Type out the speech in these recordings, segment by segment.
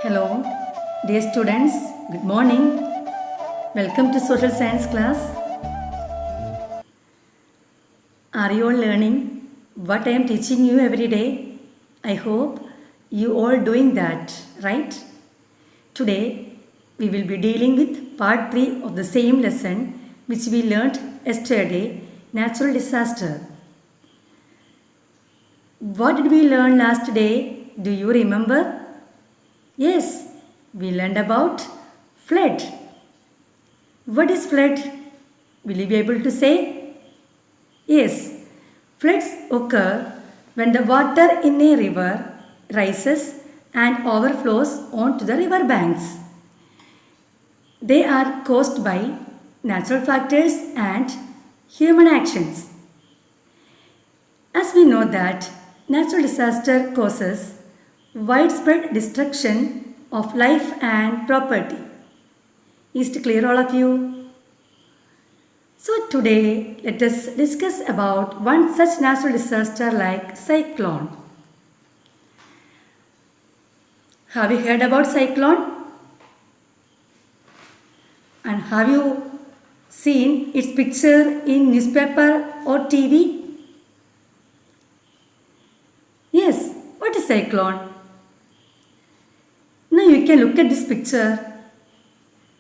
Hello, dear students, good morning. Welcome to social science class. Are you all learning what I am teaching you every day? I hope you all doing that, right? Today we will be dealing with part 3 of the same lesson which we learnt yesterday, natural disaster. What did we learn last day? Do you remember? Yes, we learned about flood. What is flood? Will you be able to say? Yes, floods occur when the water in a river rises and overflows onto the river banks. They are caused by natural factors and human actions. As we know that natural disaster causes widespread destruction of life and property. Is it clear, all of you? So today let us discuss about one such natural disaster like cyclone. Have you heard about cyclone? And have you seen its picture in newspaper or TV? Yes, what is cyclone? Now you can look at this picture.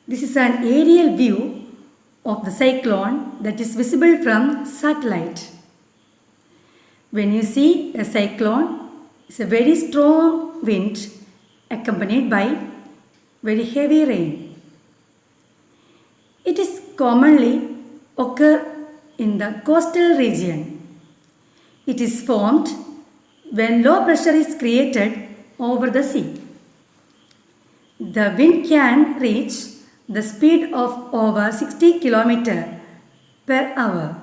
This is an aerial view of the cyclone that is visible from satellite. When you see a cyclone, it's a very strong wind accompanied by very heavy rain. It is commonly occur in the coastal region. It is formed when low pressure is created over the sea. The wind can reach the speed of over 60 km per hour.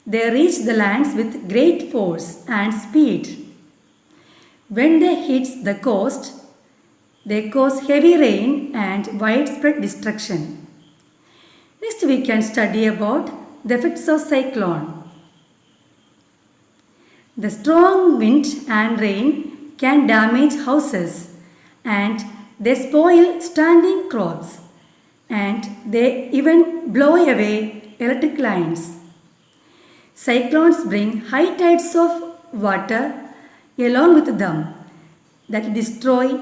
They reach the lands with great force and speed. When they hit the coast, they cause heavy rain and widespread destruction. Next we can study about the effects of cyclone. The strong wind and rain can damage houses and they spoil standing crops and they even blow away electric lines. Cyclones bring high tides of water along with them that destroy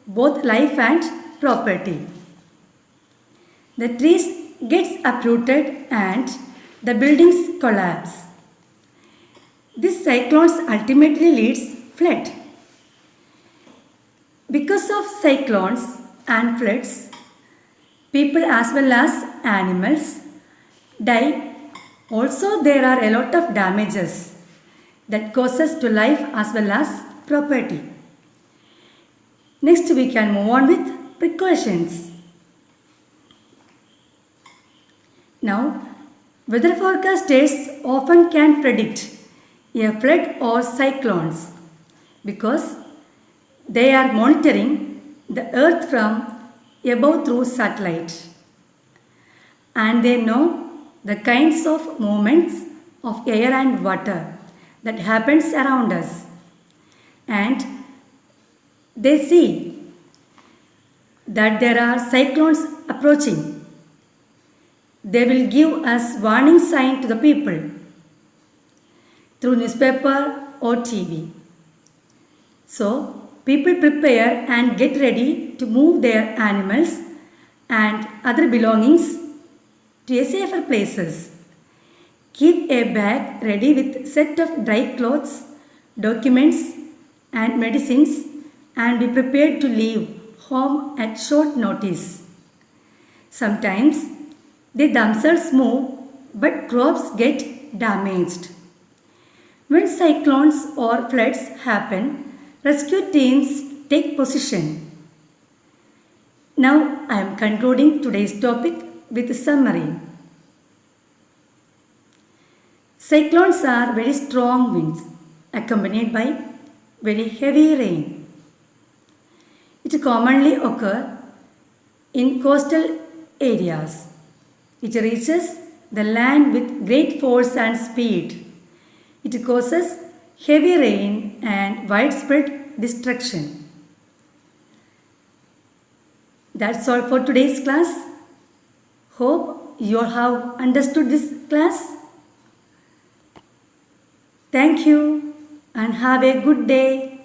both life and property. The trees get uprooted and the buildings collapse. This cyclones ultimately leads flood. Because of cyclones and floods, people as well as animals die. Also, there are a lot of damages that causes to life as well as property. Next, we can move on with precautions. Now, weather forecasters often can predict a flood or cyclones because they are monitoring the earth from above through satellite and they know the kinds of movements of air and water that happens around us and they see that there are cyclones approaching. They will give us warning sign to the people through newspaper or TV. So people prepare and get ready to move their animals and other belongings to a safer places. Keep a bag ready with set of dry clothes, documents and medicines and be prepared to leave home at short notice. Sometimes they themselves move but crops get damaged. When cyclones or floods happen, rescue teams take position. Now I am concluding today's topic with a summary. Cyclones are very strong winds accompanied by very heavy rain. It commonly occur in coastal areas. It reaches the land with great force and speed. It causes heavy rain and widespread destruction. That's all for today's class. Hope you all have understood this class. Thank you and have a good day.